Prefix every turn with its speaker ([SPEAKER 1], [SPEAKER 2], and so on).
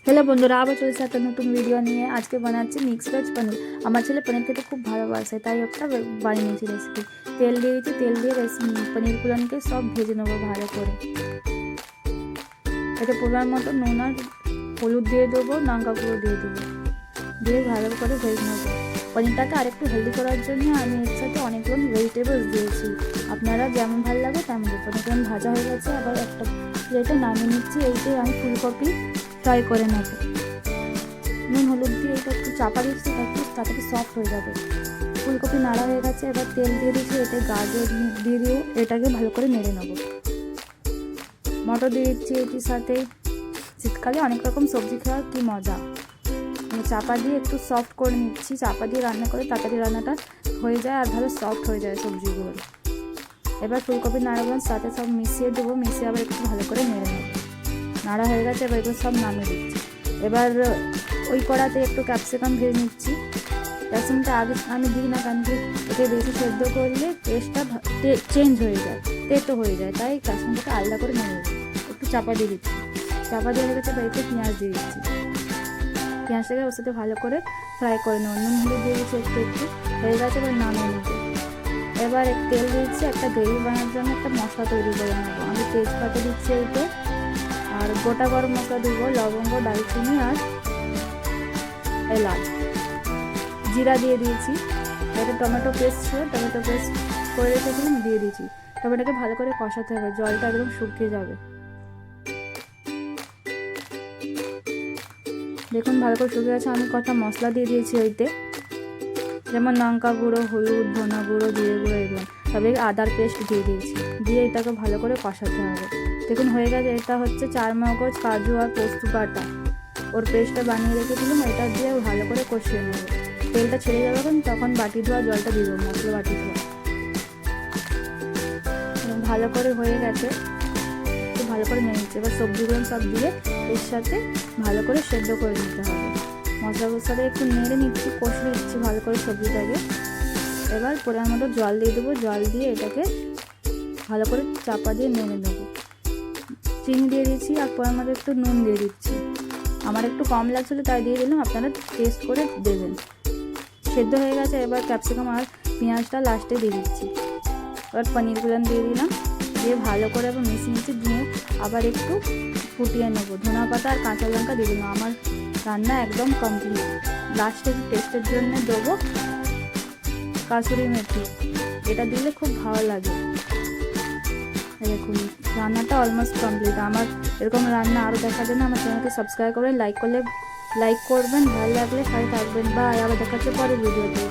[SPEAKER 1] Hello বন্ধুরা, আবার চলেছে একটা নতুন ভিডিও নিয়ে। আজকে বানাচ্ছি মিক্স ভেজ পনির। আমার ছেলে পনির খেতে খুব ভালোবাসে, তাই একটা বানিয়ে নিয়েছি রেসিপি। তেল দিয়ে দিচ্ছি, তেল দিয়ে পনিরগুলোকে সব ভেজে নেবো ভালো করে। এতে পরিমাণ মতো নুন আর হলুদ দিয়ে দেবো, লঙ্কা গুঁড়ো দিয়ে দেবো, দিয়ে ভালো করে ভেজে নেবো। পনিরটাকে আরেকটু হেলদি করার জন্য আমি এর সাথে অনেকগুলো ভেজিটেবলস দিয়েছি। আপনারা যেমন ভালো লাগে তেমন দেবো। পনিরটা ভাজা হয়ে গেছে, আবার একটা প্লেটে নামিয়ে নিচ্ছি। এইতে আমি ফুলকপি ফ্রাই করে নেব। নুন হলুদ দিয়ে এটা একটু চাপা দিচ্ছি, একটু তাড়াতাড়ি সফট হয়ে যাবে। ফুলকপি নাড়া হয়ে গেছে, এবার তেল দিয়ে দিচ্ছি। এতে গাজর দিয়ে দিয়ে এটাকে ভালো করে নেড়ে নেব। মটর দিয়ে দিচ্ছি এটির সাথে। শীতকালে অনেক রকম সবজি খাওয়ার কি মজা। চাপা দিয়ে একটু সফট করে নিচ্ছি। চাপা দিয়ে রান্না করে তাড়াতাড়ি রান্নাটা হয়ে যায় আর ভালো সফট হয়ে যায় সবজিগুলো। এবার ফুলকপি নাড়াগুলোর সাথে সব মিশিয়ে দেবো, মিশিয়ে আবার একটু ভালো করে নেড়ে নেব। নাড়া হয়ে গেছে, এবার এগুলো সব নামিয়ে দিচ্ছি। এবার ওই কড়াতে একটু ক্যাপসিকাম ভেজে নিচ্ছি। ক্যাপসিকামটা আগে আমি দিই না, কারণ কি একে বেশি সেদ্ধ করলে টেস্টটা চেঞ্জ হয়ে যায়, তেতো হয়ে যায়, তাই ক্যাপসিকামটাকে আলাদা করে নেড়ে একটু চাপা দিয়ে দিচ্ছি। চাপা দিয়ে হয়ে গেছে, এবার একটু পেঁয়াজ দিয়ে দিচ্ছি। পেঁয়াজটাকে ওর সাথে ভালো করে ফ্রাই করে নেব। নুন হলুদ দিয়ে দিচ্ছি একটু একটু। হয়ে গেছে, এবার নামিয়ে নেব। এবার তেল দিচ্ছি, একটা গ্রেভি বানানোর জন্য একটা মশলা তৈরি করে নেবো। আমি তেজপাতা দিচ্ছি এতে, আর গোটা গরম মশলা দিব, লবঙ্গ, দারচিনি আর এলাচ, জিরা দিয়ে দিয়েছি। এটা টমেটো পেস্ট ছিল, টমেটো পেস্ট করে রেখেছিলাম, দিয়ে দিয়েছি। টমেটোকে ভালো করে কষাতে হবে, জলটা একদম শুকিয়ে যাবে। দেখুন ভালো করে শুকিয়ে গেছে। আমি কটা মশলা দিয়ে দিয়েছি ওইতে, যেমন লঙ্কা গুঁড়ো, হলুদ, ধনা গুঁড়ো, জিরে গুঁড়ো, এগুলো তবে আদার পেস্ট দিয়ে দিয়েছি। দিয়ে এটাকে ভালো করে কষাতে হবে। দেখুন হয়ে গেছে। এটা হচ্ছে চারমগজ, কাজু আর পোস্ত বাটা, ওর পেস্টটা বানিয়ে রেখেছিলাম। এটা দিয়ে ভালো করে কষিয়ে নেব। তেলটা ছেড়ে যাবে তখন বাটি ধোয়া জলটা দিয়ে দেবো, মশলা বাটি ধোয়া। ভালো করে হয়ে গেছে, ভালো করে নিয়ে নিচ্ছে। এবার সবজিগুলো সব দিয়ে এর সাথে ভালো করে সেদ্ধ করে নিতে হবে। মশলাগুলোর সাথে একটু নেড়ে নিচ্ছি, কষিয়ে দিচ্ছি ভালো করে সবজিটাকে। এবার পরিমাণ মতো জল দিয়ে দেবো। জল দিয়ে এটাকে ভালো করে চাপা দিয়ে নেড়ে নেবো। চিনি দিয়ে দিচ্ছি আর পরিমাণ মতো একটু নুন দিয়ে দিচ্ছি। আমার একটু কম লাগছিলো তাই দিয়ে দিলাম, আপনারা টেস্ট করে দেবেন। সেদ্ধ হয়ে গেছে, এবার ক্যাপসিকাম আর পেঁয়াজটা লাস্টে দিয়ে দিচ্ছি। এবার পনিরগুলো দিয়ে দিলাম, দিয়ে ভালো করে আবার মিশিয়ে নিচ্ছি। দিয়ে আবার একটু ফুটিয়ে নেবো। ধনা পাতা আর কাঁচা লঙ্কা দিয়ে দিলাম। আমার রান্না একদম কমপ্লিট। লাস্টে টেস্টের জন্য দেবো কাসুরি মেথি, এটা দিলে খুব ভালো লাগে। দেখুন রান্নাটা অলমোস্ট কমপ্লিট। আমার এরকম রান্না আরও দেখার জন্য আমার চ্যানেলকে সাবস্ক্রাইব করবেন, লাইক করবেন, ভালো লাগলে সাথে থাকবেন। বা আবার দেখাচ্ছে পরে ভিডিওতে।